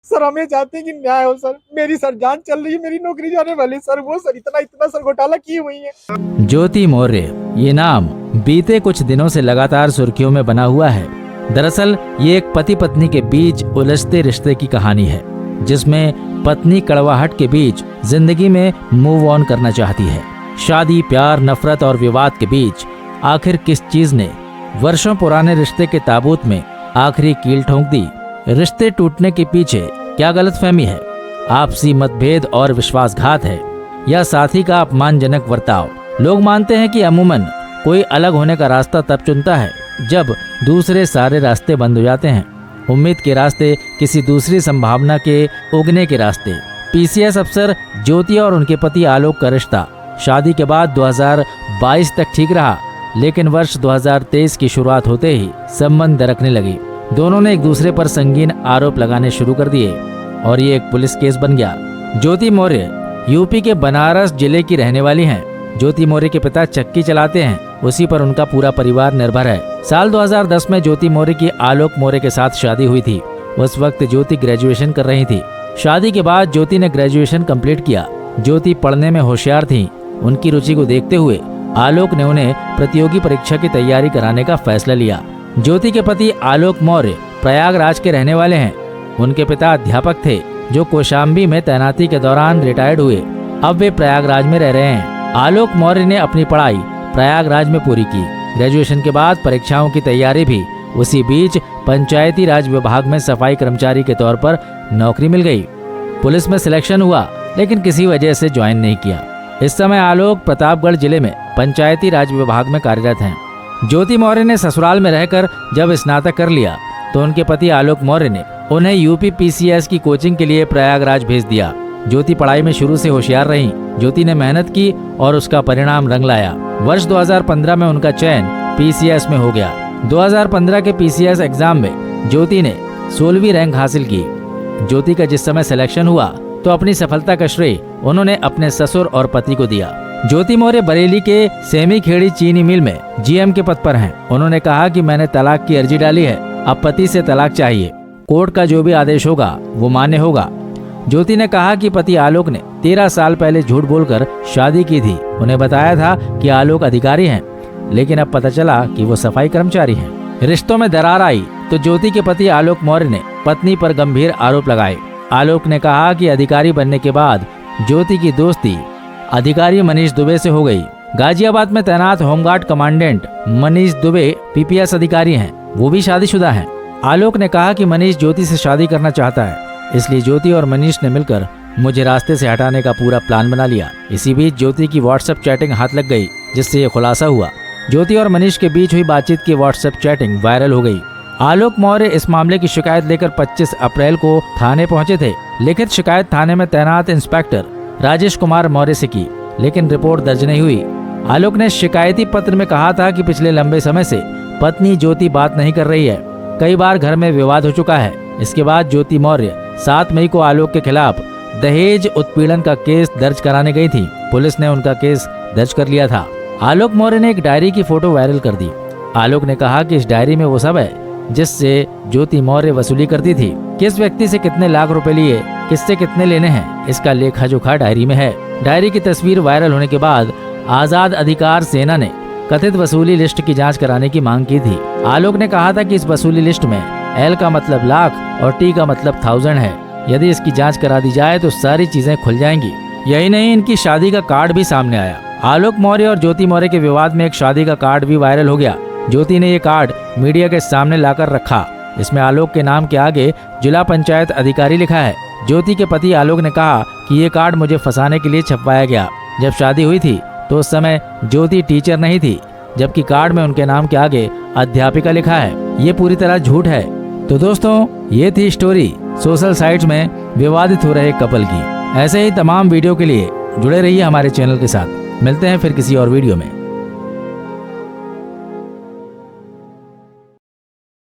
Sir हमें चाहते हैं कि न्याय हो सर। मेरी सर जान चल रही है, मेरी नौकरी जाने वाली सर। वो सर इतना इतना सर घोटाला की हुई है। ज्योति मौर्य, ये नाम बीते कुछ दिनों से लगातार सुर्खियों में बना हुआ है। दरअसल ये एक पति पत्नी के बीच उलझते रिश्ते की कहानी है, जिसमें पत्नी कड़वाहट के बीच जिंदगी में मूव ऑन करना चाहती है। शादी, प्यार, नफरत और विवाद के बीच आखिर किस चीज ने वर्षों पुराने रिश्ते के ताबूत में आखिरी कील ठोंक दी? रिश्ते टूटने के पीछे क्या गलतफहमी है? आपसी मतभेद और विश्वासघात है या साथी का अपमानजनक बर्ताव? लोग मानते हैं कि अमूमन कोई अलग होने का रास्ता तब चुनता है जब दूसरे सारे रास्ते बंद हो जाते हैं। उम्मीद के रास्ते, किसी दूसरी संभावना के उगने के रास्ते। पीसीएस अफसर ज्योति और उनके पति आलोक का रिश्ता शादी के बाद 2022 तक ठीक रहा, लेकिन वर्ष 2023 की शुरुआत होते ही संबंध दरकने लगे। दोनों ने एक दूसरे पर संगीन आरोप लगाने शुरू कर दिए और ये एक पुलिस केस बन गया। ज्योति मौर्य यूपी के बनारस जिले की रहने वाली हैं। ज्योति मौर्य के पिता चक्की चलाते हैं, उसी पर उनका पूरा परिवार निर्भर है। साल 2010 में ज्योति मौर्य की आलोक मौर्य के साथ शादी हुई थी। उस वक्त ज्योति ग्रेजुएशन कर रही थी। शादी के बाद ज्योति ने ग्रेजुएशन कंप्लीट किया। ज्योति पढ़ने में होशियार थी। उनकी रुचि को देखते हुए आलोक ने उन्हें प्रतियोगी परीक्षा की तैयारी कराने का फैसला लिया। ज्योति के पति आलोक मौर्य प्रयागराज के रहने वाले हैं। उनके पिता अध्यापक थे जो कौशाम्बी में तैनाती के दौरान रिटायर्ड हुए। अब वे प्रयागराज में रह रहे हैं। आलोक मौर्य ने अपनी पढ़ाई प्रयागराज में पूरी की। ग्रेजुएशन के बाद परीक्षाओं की तैयारी भी उसी बीच पंचायती राज विभाग में सफाई कर्मचारी के तौर पर नौकरी मिल गई। पुलिस में सिलेक्शन हुआ, लेकिन किसी वजह से ज्वाइन नहीं किया। इस समय आलोक प्रतापगढ़ जिले में पंचायती राज विभाग में कार्यरत हैं। ज्योति मौर्य ने ससुराल में रहकर जब स्नातक कर लिया तो उनके पति आलोक मौर्य ने उन्हें यूपी पीसीएस की कोचिंग के लिए प्रयागराज भेज दिया। ज्योति पढ़ाई में शुरू से होशियार रही। ज्योति ने मेहनत की और उसका परिणाम रंग लाया। वर्ष 2015 में उनका चयन पीसीएस में हो गया। 2015 के पीसीएस एग्जाम में ज्योति ने 16वीं रैंक हासिल की। ज्योति का जिस समय सिलेक्शन हुआ तो अपनी सफलता का श्रेय उन्होंने अपने ससुर और पति को दिया। ज्योति मौर्य बरेली के सेमी खेड़ी चीनी मिल में जीएम के पद पर हैं। उन्होंने कहा कि मैंने तलाक की अर्जी डाली है, अब पति से तलाक चाहिए। कोर्ट का जो भी आदेश होगा वो मान्य होगा। ज्योति ने कहा कि पति आलोक ने 13 साल पहले झूठ बोलकर शादी की थी। उन्हें बताया था कि आलोक अधिकारी हैं, लेकिन अब पता चला कि वो सफाई कर्मचारी हैं। रिश्तों में दरार आई तो ज्योति के पति आलोक मौर्य ने पत्नी पर गंभीर आरोप लगाए। आलोक ने कहा कि अधिकारी बनने के बाद ज्योति की दोस्ती अधिकारी मनीष दुबे से हो गई। गाजियाबाद में तैनात home guard commandant Manish Dubey PPS अधिकारी हैं, वो भी शादीशुदा हैं। आलोक ने कहा कि मनीष ज्योति से शादी करना चाहता है, इसलिए ज्योति और मनीष ने मिलकर मुझे रास्ते से हटाने का पूरा प्लान बना लिया। इसी बीच ज्योति की व्हाट्सएप चैटिंग हाथ लग गई, जिससे ये खुलासा हुआ। ज्योति और मनीष के बीच हुई बातचीत की व्हाट्सएप चैटिंग वायरल हो गई। आलोक मौर्य इस मामले की शिकायत लेकर 25 अप्रैल को थाने पहुंचे थे। लिखित शिकायत थाने में तैनात इंस्पेक्टर राजेश कुमार मौर्य से की, लेकिन रिपोर्ट दर्ज नहीं हुई। आलोक ने शिकायती पत्र में कहा था कि पिछले लंबे समय से पत्नी ज्योति बात नहीं कर रही है। कई बार घर में विवाद हो चुका है। इसके बाद ज्योति मौर्य 7 मई को आलोक के खिलाफ दहेज उत्पीड़न का केस दर्ज कराने गई थी। पुलिस ने उनका केस दर्ज कर लिया था। आलोक मौर्य ने एक डायरी की फोटो वायरल कर दी। आलोक ने कहा कि इस डायरी में वो सब है जिससे ज्योति मौर्य वसूली करती थी। किस व्यक्ति से कितने लाख रुपए लिए, किससे कितने लेने हैं, इसका लेखा जोखा डायरी में है। डायरी की तस्वीर वायरल होने के बाद आजाद अधिकार सेना ने कथित वसूली लिस्ट की जांच कराने की मांग की थी। आलोक ने कहा था कि इस वसूली लिस्ट में एल का मतलब लाख और टी का मतलब 1000 है। यदि इसकी जांच करा दी जाए तो सारी चीजें खुल जाएंगी। यही नहीं, इनकी शादी का कार्ड भी सामने आया। आलोक मौर्य और ज्योति मौर्य के विवाद में एक शादी का कार्ड भी वायरल हो गया। ज्योति ने ये कार्ड मीडिया के सामने लाकर रखा। इसमें आलोक के नाम के आगे जिला पंचायत अधिकारी लिखा है। ज्योति के पति आलोक ने कहा कि ये कार्ड मुझे फंसाने के लिए छपवाया गया। जब शादी हुई थी तो उस समय ज्योति टीचर नहीं थी, जबकि कार्ड में उनके नाम के आगे अध्यापिका लिखा है। ये पूरी तरह झूठ है। तो दोस्तों, ये थी स्टोरी सोशल साइट्स में विवादित हो रहे कपल की। ऐसे ही तमाम वीडियो के लिए जुड़े रहिए हमारे चैनल के साथ। मिलते हैं फिर किसी और वीडियो में।